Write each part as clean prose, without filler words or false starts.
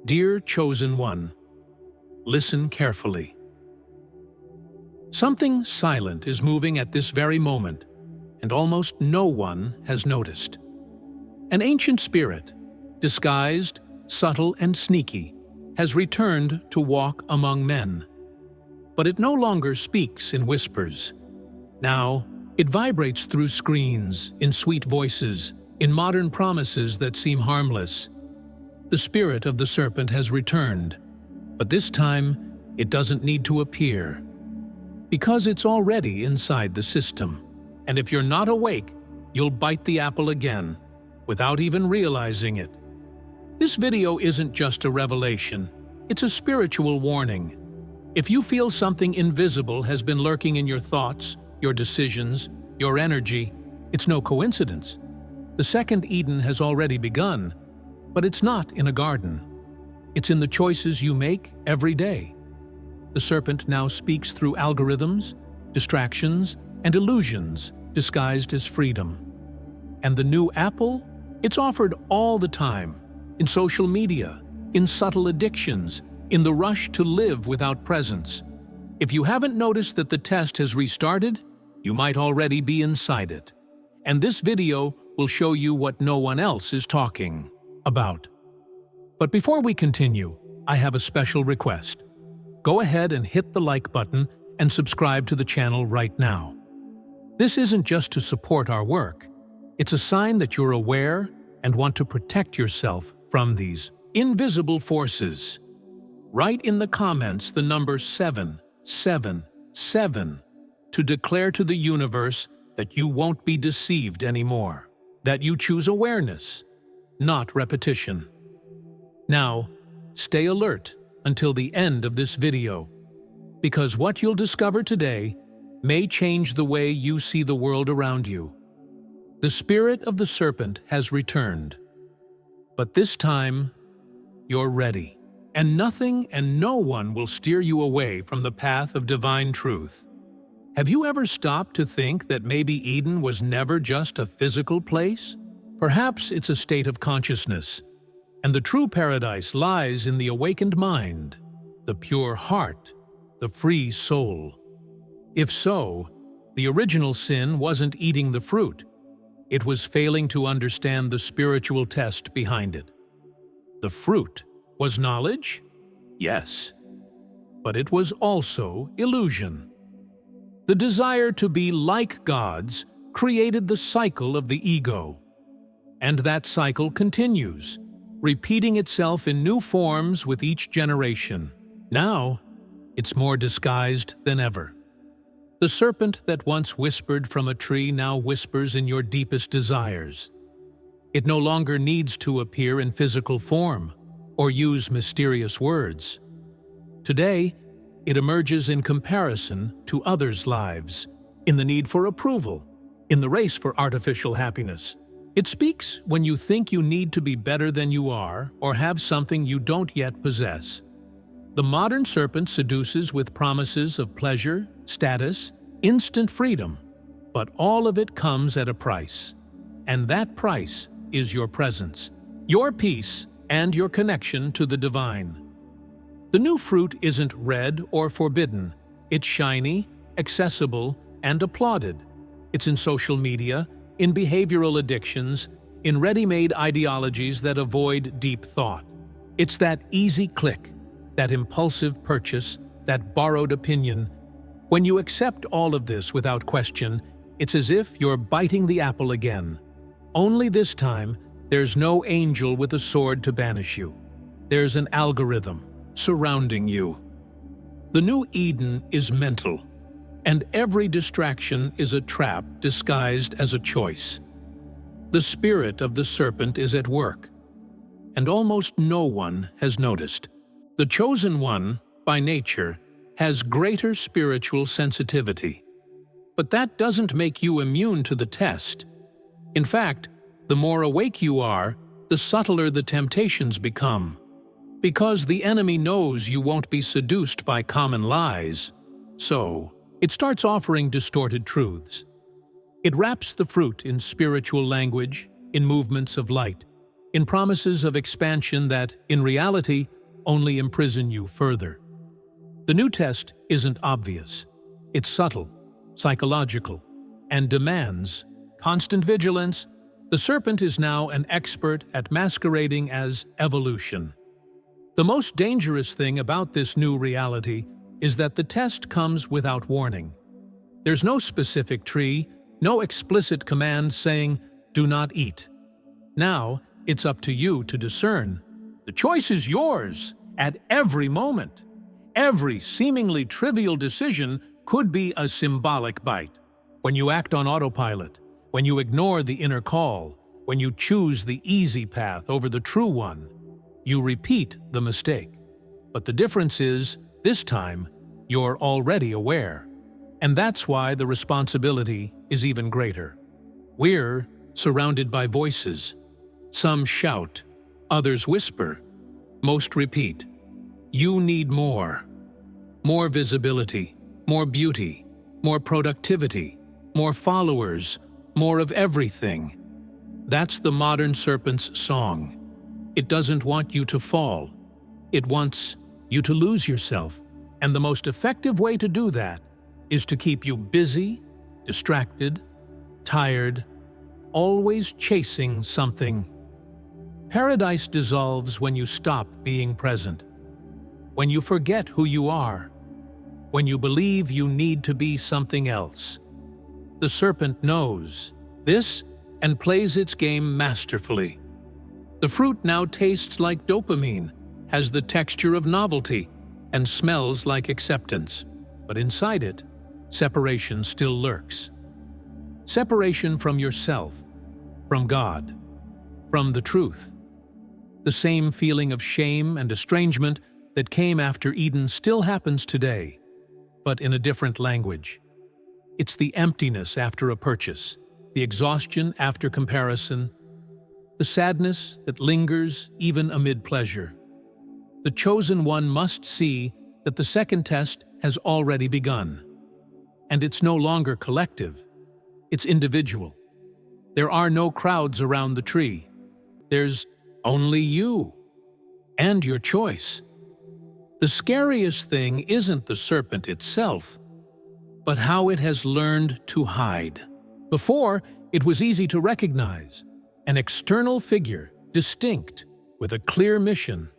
Dear Chosen One, listen carefully. Something silent is moving at this very moment, and almost no one has noticed. An ancient spirit, disguised, subtle, and sneaky, has returned to walk among men. But it no longer speaks in whispers. Now, it vibrates through screens, in sweet voices, in modern promises that seem harmless. The spirit of the serpent has returned, but this time it doesn't need to appear, because it's already inside the system. And if you're not awake, you'll bite the apple again, without even realizing it. This video isn't just a revelation, it's a spiritual warning. If you feel something invisible has been lurking in your thoughts, your decisions, your energy, it's no coincidence. The second Eden has already begun, but it's not in a garden. It's in the choices you make every day. The serpent now speaks through algorithms, distractions, and illusions disguised as freedom. And the new apple? It's offered all the time, in social media, in subtle addictions, in the rush to live without presence. If you haven't noticed that the test has restarted, you might already be inside it. And this video will show you what no one else is talking about. But before we continue, I have a special request. Go ahead and hit the like button and subscribe to the channel right now. This isn't just to support our work. It's a sign that you're aware and want to protect yourself from these invisible forces. Write in the comments the number 777 to declare to the universe that you won't be deceived anymore, that you choose awareness, not repetition. Now, stay alert until the end of this video, because what you'll discover today may change the way you see the world around you. The spirit of the serpent has returned, but this time, you're ready, and nothing and no one will steer you away from the path of divine truth. Have you ever stopped to think that maybe Eden was never just a physical place? Perhaps it's a state of consciousness, and the true paradise lies in the awakened mind, the pure heart, the free soul. If so, the original sin wasn't eating the fruit. It was failing to understand the spiritual test behind it. The fruit was knowledge? Yes. But it was also illusion. The desire to be like gods created the cycle of the ego. And that cycle continues, repeating itself in new forms with each generation. Now, it's more disguised than ever. The serpent that once whispered from a tree now whispers in your deepest desires. It no longer needs to appear in physical form or use mysterious words. Today, it emerges in comparison to others' lives, in the need for approval, in the race for artificial happiness. It speaks when you think you need to be better than you are or have something you don't yet possess. The modern serpent seduces with promises of pleasure, status, instant freedom, but all of it comes at a price. And that price is your presence, your peace, and your connection to the divine. The new fruit isn't red or forbidden. It's shiny, accessible, and applauded. It's in social media, in behavioral addictions, in ready-made ideologies that avoid deep thought. It's that easy click, that impulsive purchase, that borrowed opinion. When you accept all of this without question, it's as if you're biting the apple again. Only this time, there's no angel with a sword to banish you. There's an algorithm surrounding you. The new Eden is mental, and every distraction is a trap disguised as a choice. The spirit of the serpent is at work, and almost no one has noticed. The chosen one, by nature, has greater spiritual sensitivity. But that doesn't make you immune to the test. In fact, the more awake you are, the subtler the temptations become. Because the enemy knows you won't be seduced by common lies. So, it starts offering distorted truths. It wraps the fruit in spiritual language, in movements of light, in promises of expansion that, in reality, only imprison you further. The new test isn't obvious. It's subtle, psychological, and demands constant vigilance. The serpent is now an expert at masquerading as evolution. The most dangerous thing about this new reality is that the test comes without warning. There's no specific tree, no explicit command saying, "Do not eat." Now, it's up to you to discern. The choice is yours at every moment. Every seemingly trivial decision could be a symbolic bite. When you act on autopilot, when you ignore the inner call, when you choose the easy path over the true one, you repeat the mistake. But the difference is, this time, you're already aware. And that's why the responsibility is even greater. We're surrounded by voices. Some shout, others whisper, most repeat. You need more. More visibility, more beauty, more productivity, more followers, more of everything. That's the modern serpent's song. It doesn't want you to fall. It wants you to lose yourself. And the most effective way to do that is to keep you busy, distracted, tired, always chasing something. Paradise dissolves when you stop being present, when you forget who you are, when you believe you need to be something else. The serpent knows this and plays its game masterfully. The fruit now tastes like dopamine, has the texture of novelty, and smells like acceptance. But inside it, separation still lurks. Separation from yourself, from God, from the truth. The same feeling of shame and estrangement that came after Eden still happens today, but in a different language. It's the emptiness after a purchase, the exhaustion after comparison, the sadness that lingers even amid pleasure. The chosen one must see that the second test has already begun. And it's no longer collective, it's individual. There are no crowds around the tree. There's only you and your choice. The scariest thing isn't the serpent itself, but how it has learned to hide. Before, it was easy to recognize, an external figure, distinct, with a clear mission.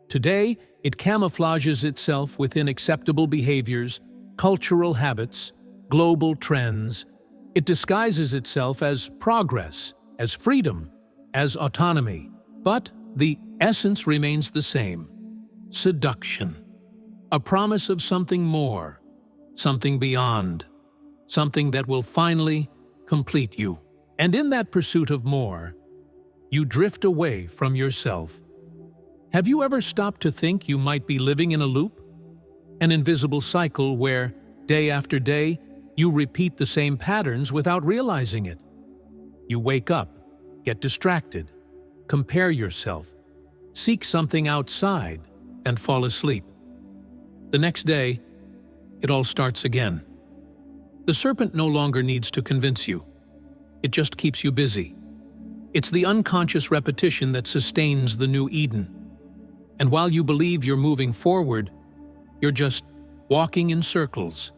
Today, it camouflages itself within acceptable behaviors, cultural habits, global trends. It disguises itself as progress, as freedom, as autonomy. But the essence remains the same: seduction. A promise of something more, something beyond, something that will finally complete you. And in that pursuit of more, you drift away from yourself. Have you ever stopped to think you might be living in a loop? An invisible cycle where, day after day, you repeat the same patterns without realizing it. You wake up, get distracted, compare yourself, seek something outside, and fall asleep. The next day, it all starts again. The serpent no longer needs to convince you. It just keeps you busy. It's the unconscious repetition that sustains the new Eden. And while you believe you're moving forward, you're just walking in circles.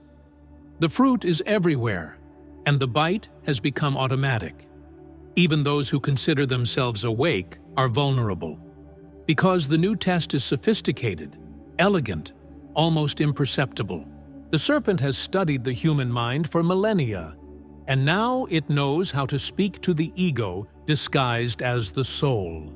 The fruit is everywhere, and the bite has become automatic. Even those who consider themselves awake are vulnerable. Because the new test is sophisticated, elegant, almost imperceptible. The serpent has studied the human mind for millennia, and now it knows how to speak to the ego disguised as the soul.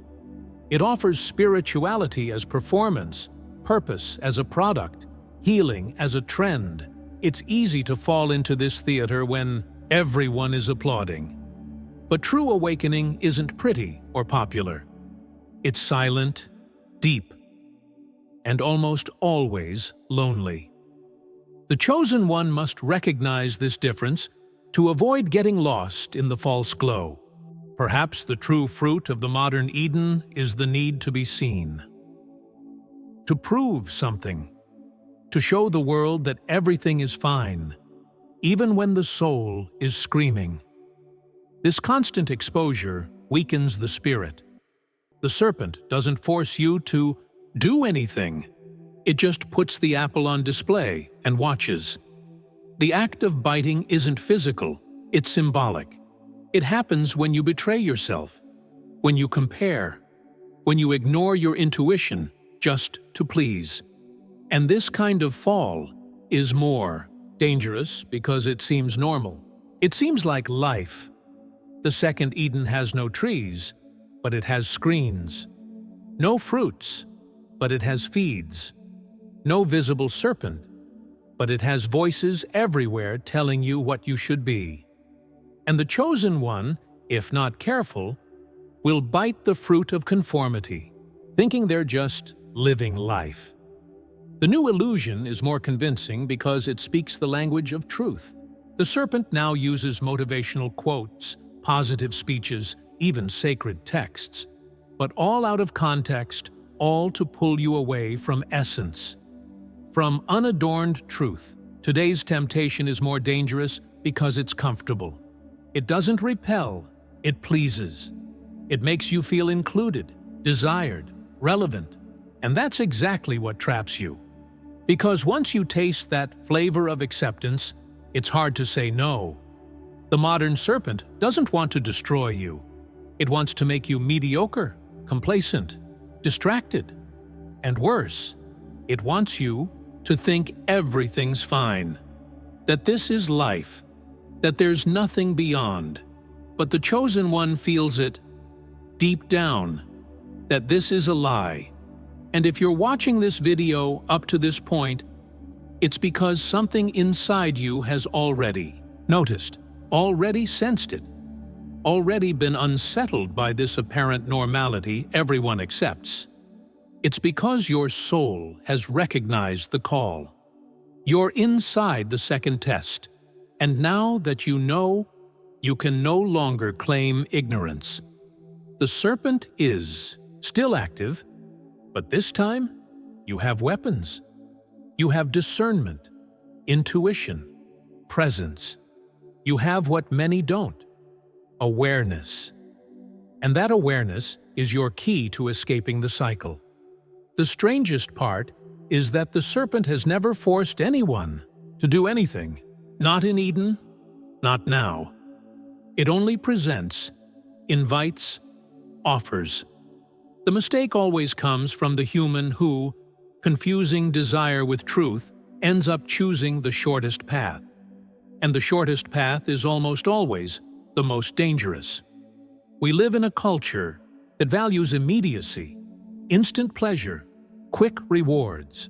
It offers spirituality as performance, purpose as a product, healing as a trend. It's easy to fall into this theater when everyone is applauding. But true awakening isn't pretty or popular. It's silent, deep, and almost always lonely. The chosen one must recognize this difference to avoid getting lost in the false glow. Perhaps the true fruit of the modern Eden is the need to be seen. To prove something. To show the world that everything is fine, even when the soul is screaming. This constant exposure weakens the spirit. The serpent doesn't force you to do anything. It just puts the apple on display and watches. The act of biting isn't physical, it's symbolic. It happens when you betray yourself, when you compare, when you ignore your intuition just to please. And this kind of fall is more dangerous because it seems normal. It seems like life. The second Eden has no trees, but it has screens. No fruits, but it has feeds. No visible serpent, but it has voices everywhere telling you what you should be. And the chosen one, if not careful, will bite the fruit of conformity, thinking they're just living life. The new illusion is more convincing because it speaks the language of truth. The serpent now uses motivational quotes, positive speeches, even sacred texts, but all out of context, all to pull you away from essence. From unadorned truth, today's temptation is more dangerous because it's comfortable. It doesn't repel, it pleases. It makes you feel included, desired, relevant, and that's exactly what traps you. Because once you taste that flavor of acceptance, it's hard to say no. The modern serpent doesn't want to destroy you. It wants to make you mediocre, complacent, distracted, and worse, it wants you to think everything's fine, that this is life, that there's nothing beyond. But the chosen one feels it deep down, that this is a lie. And if you're watching this video up to this point, it's because something inside you has already noticed, already sensed it, already been unsettled by this apparent normality everyone accepts. It's because your soul has recognized the call. You're inside the second test, and now that you know, you can no longer claim ignorance. The serpent is still active, but this time, you have weapons. You have discernment, intuition, presence. You have what many don't: awareness. And that awareness is your key to escaping the cycle. The strangest part is that the serpent has never forced anyone to do anything. Not in Eden, not now. It only presents, invites, offers. The mistake always comes from the human who, confusing desire with truth, ends up choosing the shortest path. And the shortest path is almost always the most dangerous. We live in a culture that values immediacy, instant pleasure, quick rewards.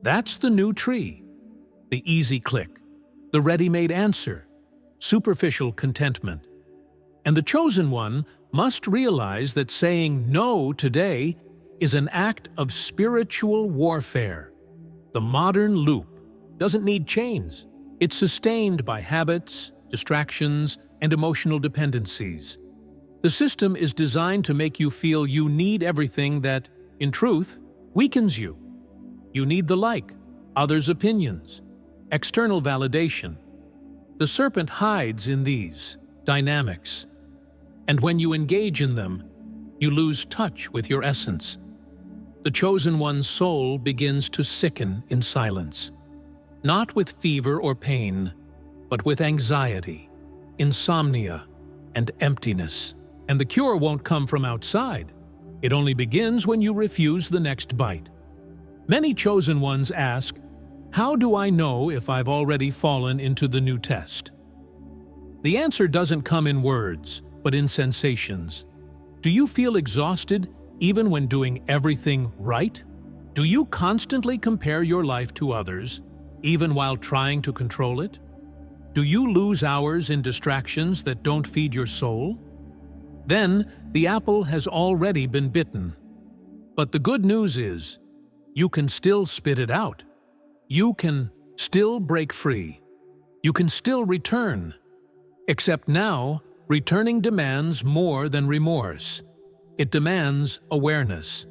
That's the new tree. The easy click, the ready-made answer, superficial contentment. And the chosen one must realize that saying no today is an act of spiritual warfare. The modern loop doesn't need chains. It's sustained by habits, distractions, and emotional dependencies. The system is designed to make you feel you need everything that, in truth, weakens you. You need the like, others' opinions, external validation. The serpent hides in these dynamics. And when you engage in them, you lose touch with your essence. The chosen one's soul begins to sicken in silence, not with fever or pain, but with anxiety, insomnia, and emptiness. And the cure won't come from outside. It only begins when you refuse the next bite. Many chosen ones ask, "How do I know if I've already fallen into the new test?" The answer doesn't come in words, but in sensations. Do you feel exhausted even when doing everything right? Do you constantly compare your life to others, even while trying to control it? Do you lose hours in distractions that don't feed your soul? Then the apple has already been bitten. But the good news is, you can still spit it out. You can still break free. You can still return. Except now, returning demands more than remorse. It demands awareness.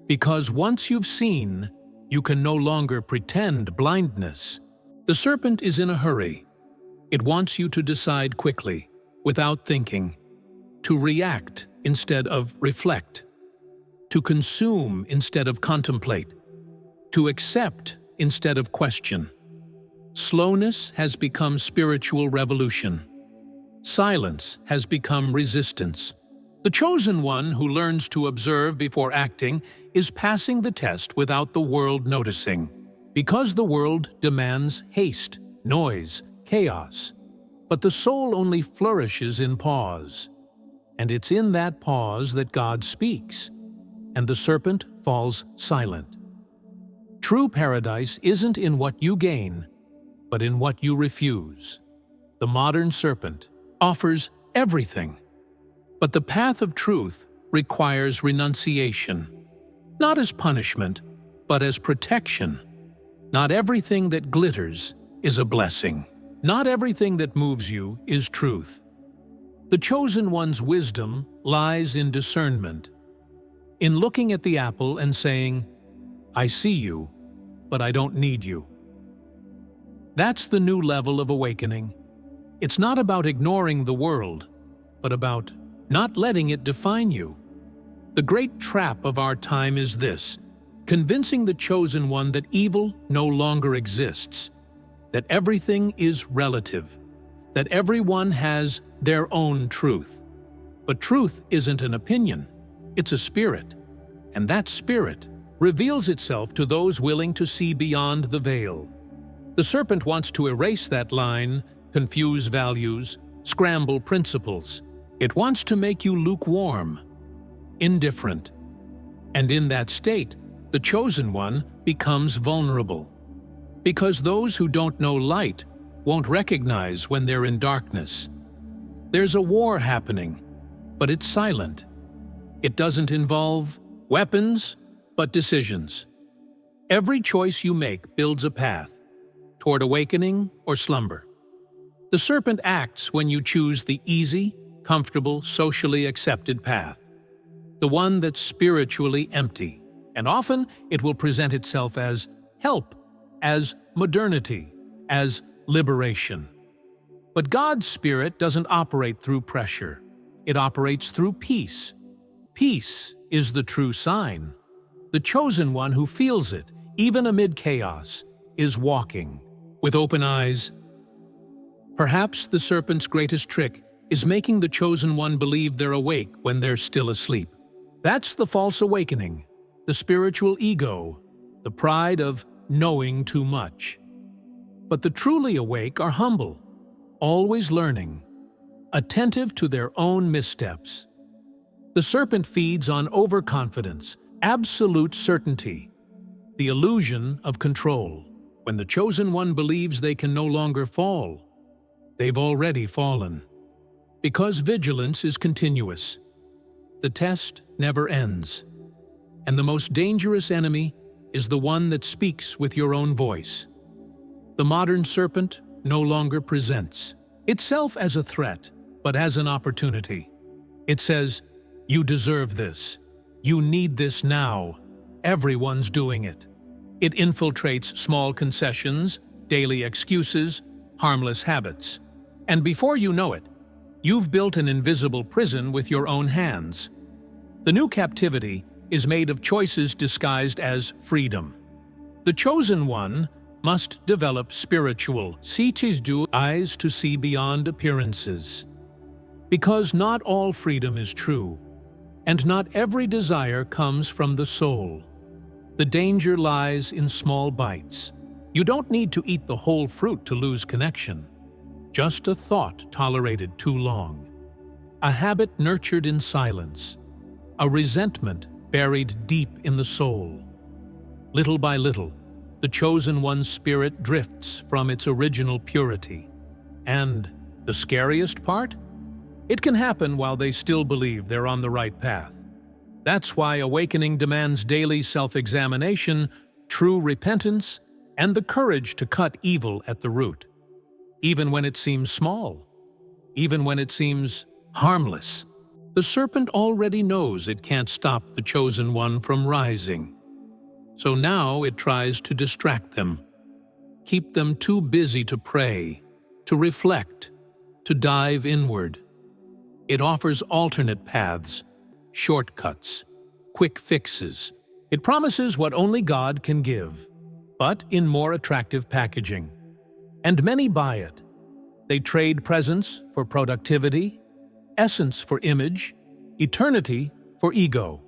Because once you've seen, you can no longer pretend blindness. The serpent is in a hurry. It wants you to decide quickly, without thinking, to react instead of reflect, to consume instead of contemplate, to accept instead of question. Slowness has become spiritual revolution. Silence has become resistance. The chosen one who learns to observe before acting is passing the test without the world noticing. Because the world demands haste, noise, chaos. But the soul only flourishes in pause. And it's in that pause that God speaks, and the serpent falls silent. True paradise isn't in what you gain, but in what you refuse. The modern serpent offers everything, but the path of truth requires renunciation, not as punishment, but as protection. Not everything that glitters is a blessing. Not everything that moves you is truth. The chosen one's wisdom lies in discernment, in looking at the apple and saying, "I see you, but I don't need you." That's the new level of awakening. It's not about ignoring the world, but about not letting it define you. The great trap of our time is this: convincing the chosen one that evil no longer exists, that everything is relative, that everyone has their own truth. But truth isn't an opinion, it's a spirit, and that spirit reveals itself to those willing to see beyond the veil. The serpent wants to erase that line, confuse values, scramble principles. It wants to make you lukewarm, indifferent. And in that state, the chosen one becomes vulnerable. Because those who don't know light won't recognize when they're in darkness. There's a war happening, but it's silent. It doesn't involve weapons, but decisions. Every choice you make builds a path toward awakening or slumber. The serpent acts when you choose the easy, comfortable, socially accepted path, the one that's spiritually empty, and often it will present itself as help, as modernity, as liberation. But God's Spirit doesn't operate through pressure. It operates through peace. Peace is the true sign. The chosen one who feels it, even amid chaos, is walking with open eyes. Perhaps the serpent's greatest trick is making the chosen one believe they're awake when they're still asleep. That's the false awakening, the spiritual ego, the pride of knowing too much. But the truly awake are humble, always learning, attentive to their own missteps. The serpent feeds on overconfidence, absolute certainty, the illusion of control. When the chosen one believes they can no longer fall, they've already fallen. Because vigilance is continuous, the test never ends. And the most dangerous enemy is the one that speaks with your own voice. The modern serpent no longer presents itself as a threat, but as an opportunity. It says, "You deserve this. You need this now. Everyone's doing it." It infiltrates small concessions, daily excuses, harmless habits. And before you know it, you've built an invisible prison with your own hands. The new captivity is made of choices disguised as freedom. The chosen one must develop spiritual eyes to see beyond appearances. Because not all freedom is true, and not every desire comes from the soul. The danger lies in small bites. You don't need to eat the whole fruit to lose connection. Just a thought tolerated too long. A habit nurtured in silence. A resentment buried deep in the soul. Little by little, the chosen one's spirit drifts from its original purity. And the scariest part? It can happen while they still believe they're on the right path. That's why awakening demands daily self-examination, true repentance, and the courage to cut evil at the root. Even when it seems small, even when it seems harmless. The serpent already knows it can't stop the chosen one from rising. So now it tries to distract them, keep them too busy to pray, to reflect, to dive inward. It offers alternate paths, shortcuts, quick fixes. It promises what only God can give, but in more attractive packaging. And many buy it. They trade presence for productivity, essence for image, eternity for ego.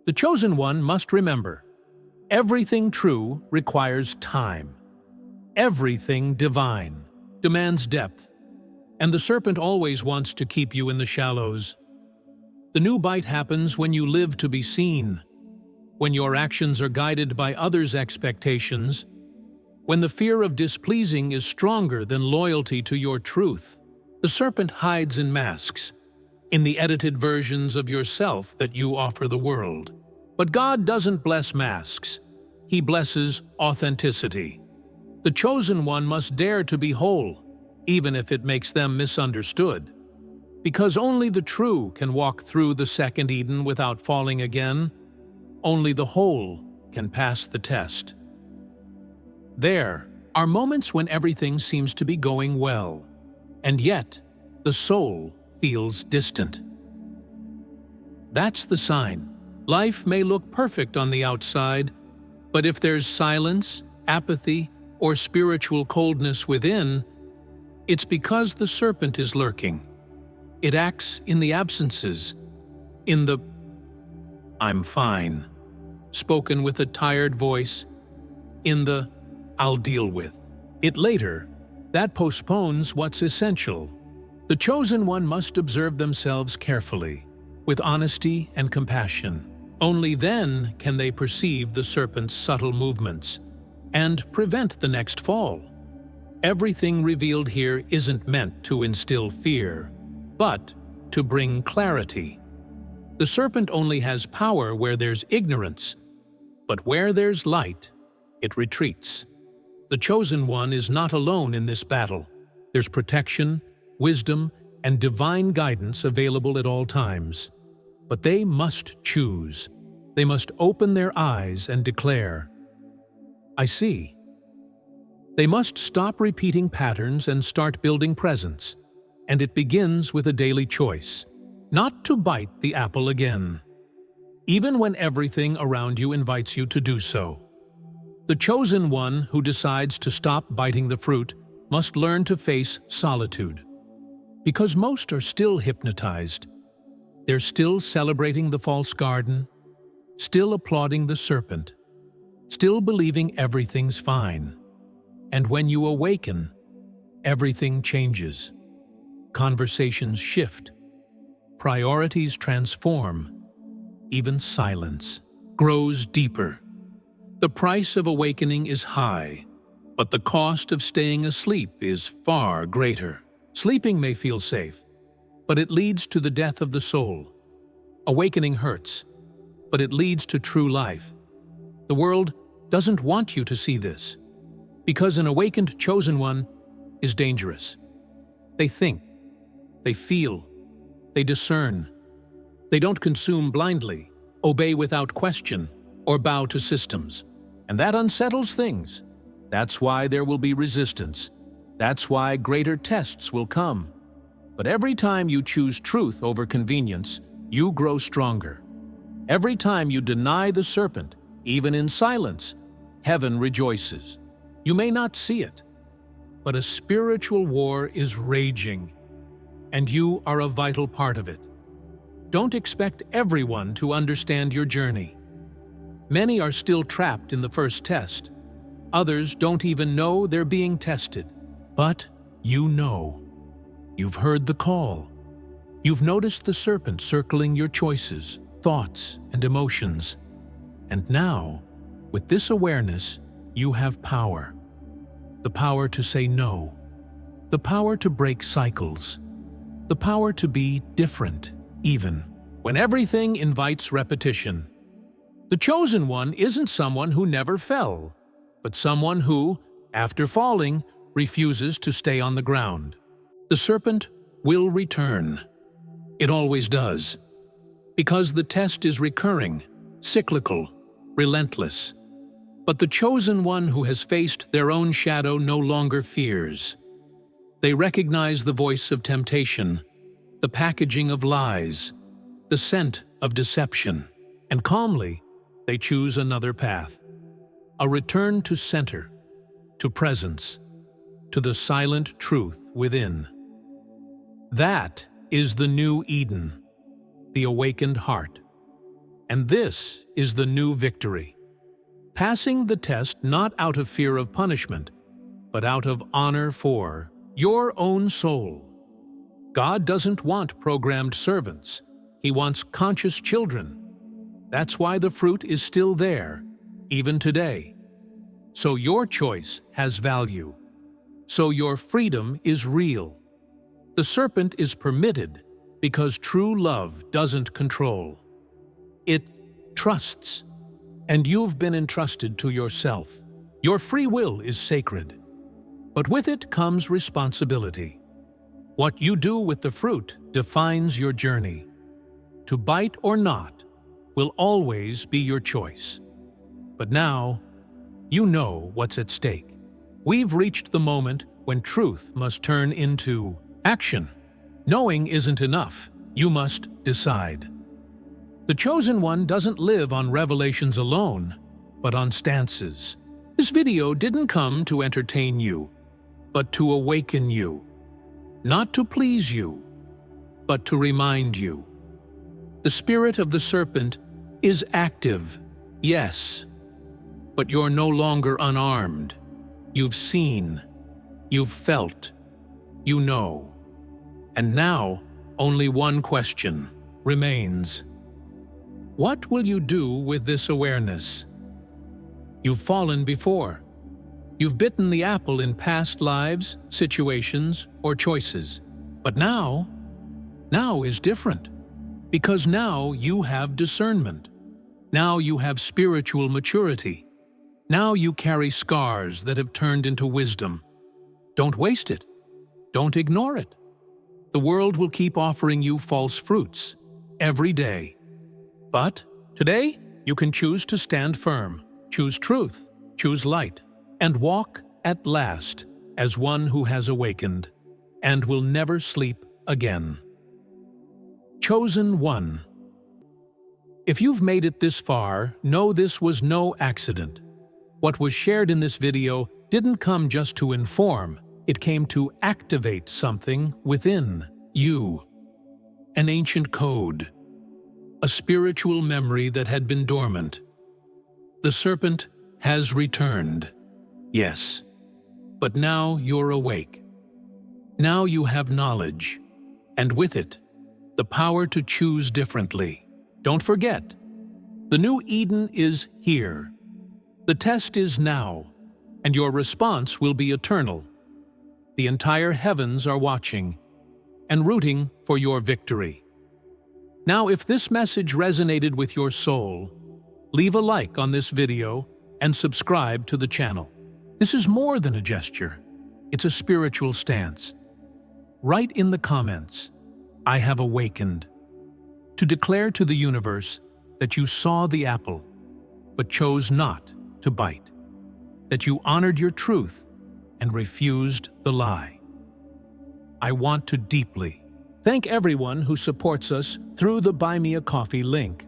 The chosen one must remember, everything true requires time. Everything divine demands depth, and the serpent always wants to keep you in the shallows. The new bite happens when you live to be seen, when your actions are guided by others' expectations, when the fear of displeasing is stronger than loyalty to your truth. The serpent hides in masks, in the edited versions of yourself that you offer the world. But God doesn't bless masks. He blesses authenticity. The chosen one must dare to be whole, even if it makes them misunderstood. Because only the true can walk through the second Eden without falling again. Only the whole can pass the test. There are moments when everything seems to be going well, and yet the soul feels distant. That's the sign. Life may look perfect on the outside, but if there's silence, apathy, or spiritual coldness within, it's because the serpent is lurking. It acts in the absences, in the "I'm fine," spoken with a tired voice, in the "I'll deal with it later." That postpones what's essential. The chosen one must observe themselves carefully, with honesty and compassion. Only then can they perceive the serpent's subtle movements and prevent the next fall. Everything revealed here isn't meant to instill fear, but to bring clarity. The serpent only has power where there's ignorance, but where there's light, it retreats. The chosen one is not alone in this battle. There's protection, wisdom, and divine guidance available at all times. But they must choose. They must open their eyes and declare, "I see." They must stop repeating patterns and start building presence. And it begins with a daily choice, not to bite the apple again, even when everything around you invites you to do so. The chosen one who decides to stop biting the fruit must learn to face solitude. Because most are still hypnotized. They're still celebrating the false garden, still applauding the serpent, still believing everything's fine. And when you awaken, everything changes. Conversations shift. Priorities transform. Even silence grows deeper. The price of awakening is high, but the cost of staying asleep is far greater. Sleeping may feel safe, but it leads to the death of the soul. Awakening hurts, but it leads to true life. The world doesn't want you to see this, because an awakened chosen one is dangerous. They think, they feel, they discern. They don't consume blindly, obey without question, or bow to systems. And that unsettles things. That's why there will be resistance. That's why greater tests will come. But every time you choose truth over convenience, you grow stronger. Every time you deny the serpent, even in silence, heaven rejoices. You may not see it, but a spiritual war is raging, and you are a vital part of it. Don't expect everyone to understand your journey. Many are still trapped in the first test. Others don't even know they're being tested. But you know. You've heard the call. You've noticed the serpent circling your choices, thoughts, and emotions. And now, with this awareness, you have power. The power to say no. The power to break cycles. The power to be different, even when everything invites repetition. The chosen one isn't someone who never fell, but someone who, after falling, refuses to stay on the ground. The serpent will return. It always does. Because the test is recurring, cyclical, relentless. But the chosen one who has faced their own shadow no longer fears. They recognize the voice of temptation, the packaging of lies, the scent of deception. and calmly they choose another path, a return to center, to presence, to the silent truth within. That is the new Eden, the awakened heart. And this is the new victory, passing the test not out of fear of punishment, but out of honor for your own soul. God doesn't want programmed servants. He wants conscious children. That's why the fruit is still there, even today. So your choice has value. So your freedom is real. The serpent is permitted because true love doesn't control. It trusts. And you've been entrusted to yourself. Your free will is sacred. But with it comes responsibility. What you do with the fruit defines your journey. To bite or not will always be your choice. But now, you know what's at stake. We've reached the moment when truth must turn into action. Knowing isn't enough. You must decide. The chosen one doesn't live on revelations alone, but on stances. This video didn't come to entertain you, but to awaken you. Not to please you, but to remind you. The spirit of the serpent is active, yes, but you're no longer unarmed. You've seen, you've felt, you know. And now, only one question remains. What will you do with this awareness? You've fallen before. You've bitten the apple in past lives, situations, or choices. But now is different. Because now you have discernment. Now you have spiritual maturity. Now you carry scars that have turned into wisdom. Don't waste it. Don't ignore it. The world will keep offering you false fruits every day. But today, you can choose to stand firm, choose truth, choose light, and walk at last as one who has awakened and will never sleep again. Chosen one. If you've made it this far, know this was no accident. What was shared in this video didn't come just to inform, it came to activate something within you. An ancient code. A spiritual memory that had been dormant. The serpent has returned, yes, but now you're awake. Now you have knowledge, and with it, the power to choose differently. Don't forget, the new Eden is here. The test is now, and your response will be eternal. The entire heavens are watching and rooting for your victory. Now, if this message resonated with your soul, leave a like on this video and subscribe to the channel. This is more than a gesture. It's a spiritual stance. Write in the comments, "I have awakened," to declare to the universe that you saw the apple, but chose not to bite, that you honored your truth and refused the lie. I want to deeply thank everyone who supports us through the Buy Me a Coffee link.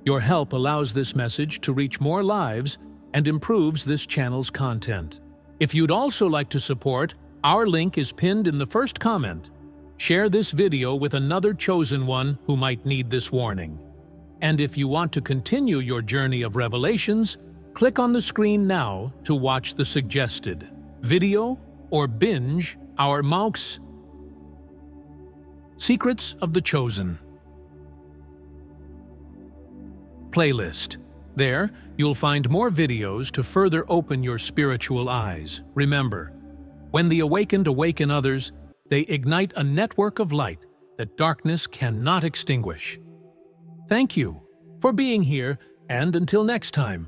Your help allows this message to reach more lives and improves this channel's content. If you'd also like to support, our link is pinned in the first comment. Share this video with another chosen one who might need this warning. And if you want to continue your journey of revelations, click on the screen now to watch the suggested video or binge our MOOCs Secrets of the Chosen playlist. There, you'll find more videos to further open your spiritual eyes. Remember, when the awakened awaken others, they ignite a network of light that darkness cannot extinguish. Thank you for being here, and until next time.